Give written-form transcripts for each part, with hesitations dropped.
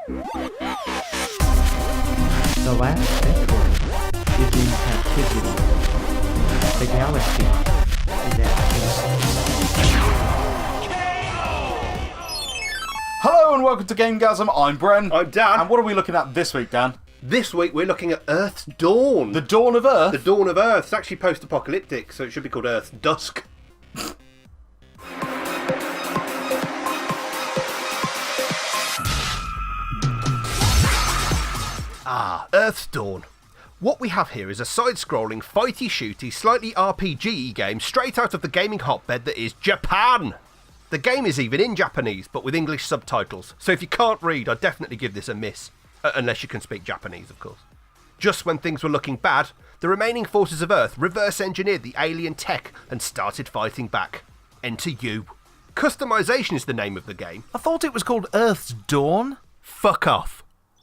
The last network is in captivity. The galaxy is at peace. Hello and welcome to GameGazm. I'm Bren. I'm Dan. And what are we looking at this week, Dan? This week we're looking at Earth's Dawn. The Dawn of Earth? The Dawn of Earth. It's actually post-apocalyptic, so it should be called Earth's Dusk. Earth's Dawn. What we have here is a side-scrolling, fighty-shooty, slightly RPG-y game straight out of the gaming hotbed that is Japan. The game is even in Japanese, but with English subtitles, so if you can't read, I'd definitely give this a miss. Unless you can speak Japanese, of course. Just when things were looking bad, the remaining forces of Earth reverse-engineered the alien tech and started fighting back. Enter you. Customization is the name of the game. I thought it was called Earth's Dawn. Fuck off.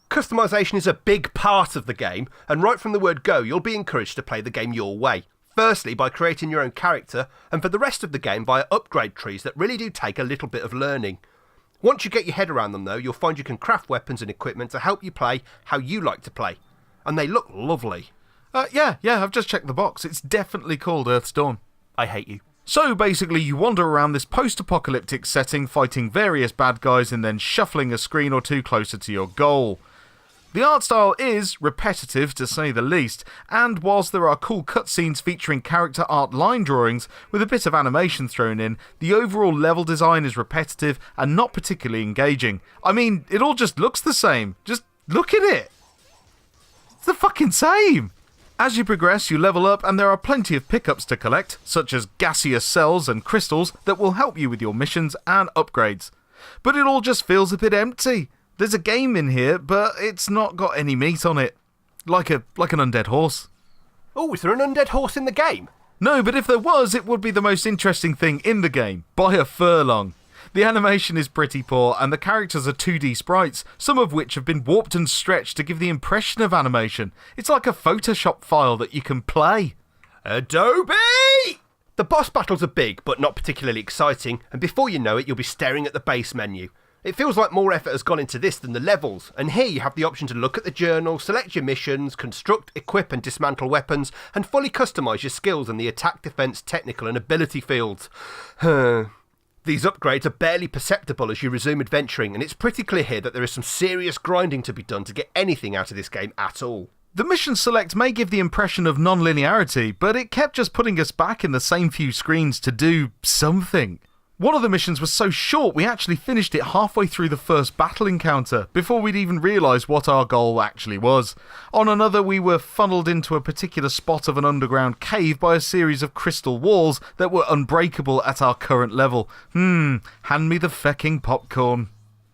Customization is a big part of the game, and right from the word go, you'll be encouraged to play the game your way. Firstly, by creating your own character, and for the rest of the game via upgrade trees that really do take a little bit of learning. Once you get your head around them though, you'll find you can craft weapons and equipment to help you play how you like to play. And they look lovely. Yeah, I've just checked the box. It's definitely called Earth's Dawn. I hate you. So basically you wander around this post-apocalyptic setting fighting various bad guys and then shuffling a screen or two closer to your goal. The art style is repetitive to say the least, and whilst there are cool cutscenes featuring character art line drawings with a bit of animation thrown in, the overall level design is repetitive and not particularly engaging. I mean, it all just looks the same. Just look at it. It's the fucking same. As you progress, you level up and there are plenty of pickups to collect, such as gaseous cells and crystals that will help you with your missions and upgrades. But it all just feels a bit empty. There's a game in here, but it's not got any meat on it. Like an undead horse. Oh, is there an undead horse in the game? No, but if there was, it would be the most interesting thing in the game, by a furlong. The animation is pretty poor, and the characters are 2D sprites, some of which have been warped and stretched to give the impression of animation. It's like a Photoshop file that you can play. Adobe! The boss battles are big, but not particularly exciting, and before you know it, you'll be staring at the base menu. It feels like more effort has gone into this than the levels, and here you have the option to look at the journal, select your missions, construct, equip and dismantle weapons, and fully customise your skills in the attack, defence, technical and ability fields. These upgrades are barely perceptible as you resume adventuring, and it's pretty clear here that there is some serious grinding to be done to get anything out of this game at all. The mission select may give the impression of non-linearity, but it kept just putting us back in the same few screens to do something. One of the missions was so short we actually finished it halfway through the first battle encounter, before we'd even realised what our goal actually was. On another, we were funneled into a particular spot of an underground cave by a series of crystal walls that were unbreakable at our current level. Hand me the fecking popcorn.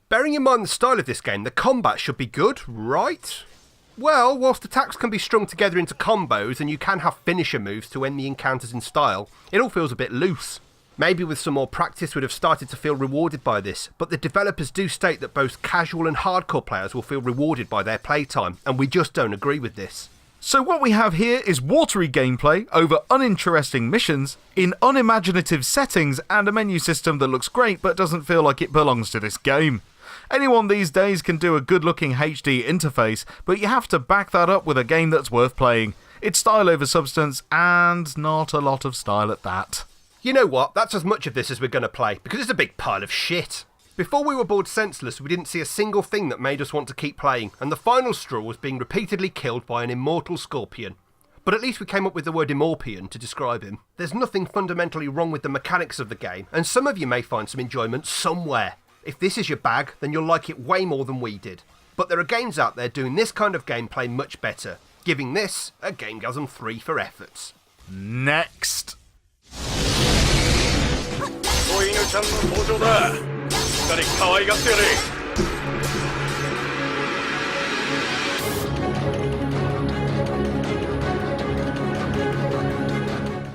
Bearing in mind the style of this game, the combat should be good, right? Well, whilst attacks can be strung together into combos and you can have finisher moves to end the encounters in style, it all feels a bit loose. Maybe with some more practice we'd have started to feel rewarded by this, but the developers do state that both casual and hardcore players will feel rewarded by their playtime, and we just don't agree with this. So what we have here is watery gameplay over uninteresting missions, in unimaginative settings, and a menu system that looks great but doesn't feel like it belongs to this game. Anyone these days can do a good-looking HD interface, but you have to back that up with a game that's worth playing. It's style over substance, and not a lot of style at that. You know what, that's as much of this as we're going to play, because it's a big pile of shit. Before we were bored senseless, we didn't see a single thing that made us want to keep playing, and the final straw was being repeatedly killed by an immortal scorpion. But at least we came up with the word immorpion to describe him. There's nothing fundamentally wrong with the mechanics of the game, and some of you may find some enjoyment somewhere. If this is your bag, then you'll like it way more than we did. But there are games out there doing this kind of gameplay much better, giving this a GameGazm 3 for efforts. Next. 子犬ちゃんの登場だ。しっかり可愛がってやれ。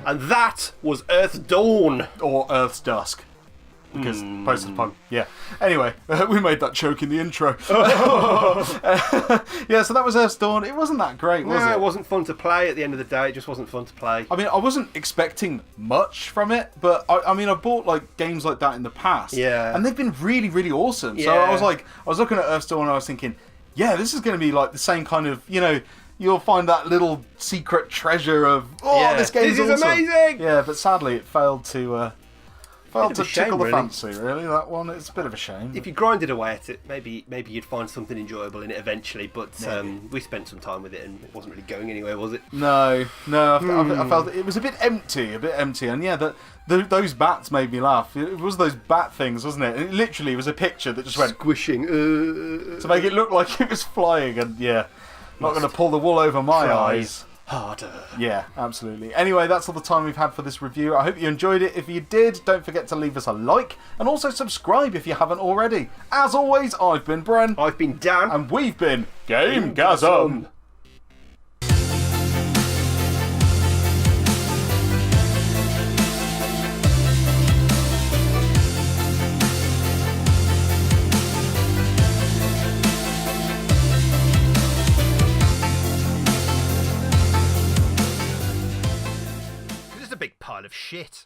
And that was Earth's Dawn. Or Earth's Dusk. because yeah. Anyway, we made that joke in the intro. Yeah, so that was Earthstorm. It wasn't that great, was it? It wasn't fun to play at the end of the day. It just wasn't fun to play. I mean, I wasn't expecting much from it, but I mean, I bought like games like that in the past, and they've been really, really awesome. So I was looking at Earthstorm and I was thinking, yeah, this is going to be like the same kind of, you'll find that little secret treasure of this game is awesome. Amazing. Yeah, but sadly it failed to tickle the really. fancy. Really, that one. It's a bit of a shame. If you grinded away at it, maybe you'd find something enjoyable in it eventually. But we spent some time with it, and it wasn't really going anywhere, was it? No. I felt it was a bit empty, and yeah, those bats made me laugh. It was those bat things, wasn't it? And it literally was a picture that just went Squishing to make it look like it was flying, and yeah, not going to pull the wool over my eyes. Harder. Yeah, absolutely. Anyway, that's all the time we've had for this review. I hope you enjoyed it. If you did, don't forget to leave us a like and also subscribe if you haven't already. As always, I've been Bren. I've been Dan. And we've been GameGazm. This is a big pile of shit.